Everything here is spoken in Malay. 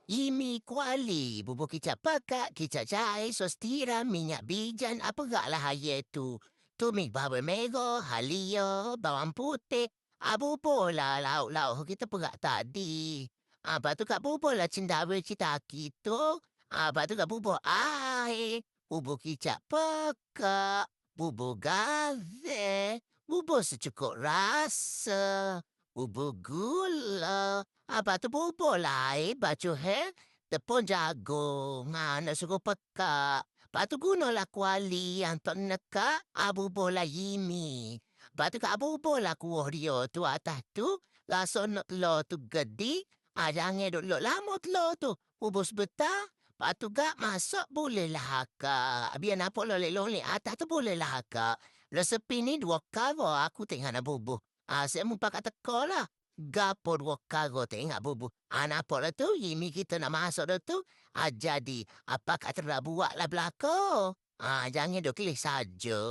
Imi kuali, bubuk kicap pekak, kicap cair, sos tiram, minyak bijan, apa gak lah haya tu. Tumis bawang merah, halia, bawang putih. Bubur lah lauk-lauk kita perak tadi. Lepas tu kat bubur lah cendawa kita tu. Lepas tu kat bubur air, bubur kicap pekak, bubur gaze, bubur secukup rasa, bubur gula. Lepas tu bubur lah baju tepung jagung. Nak suruh pekak. Lepas tu gunalah kuali yang tok nekak. Bubur lah yimi. Lepas tu kat bubur lah kuah dia tu atas tu. Rasa nak telur tu gedi. Jangan duk lama telur tu. Bubur sebentar. Lepas tu gak masak boleh lah hakak. Biar nampak lolek-lolek atas tu boleh lah hakak. Resepi ni 2 kara aku tengah nak bubur. Saya mau pakai teka lah. Gapo 2 kara tengok bubu. Nampak lah tu, Yimi kita nak masuk dah tu. Jadi, apakah terdak buat lah belakang? Jangan duk klik saja.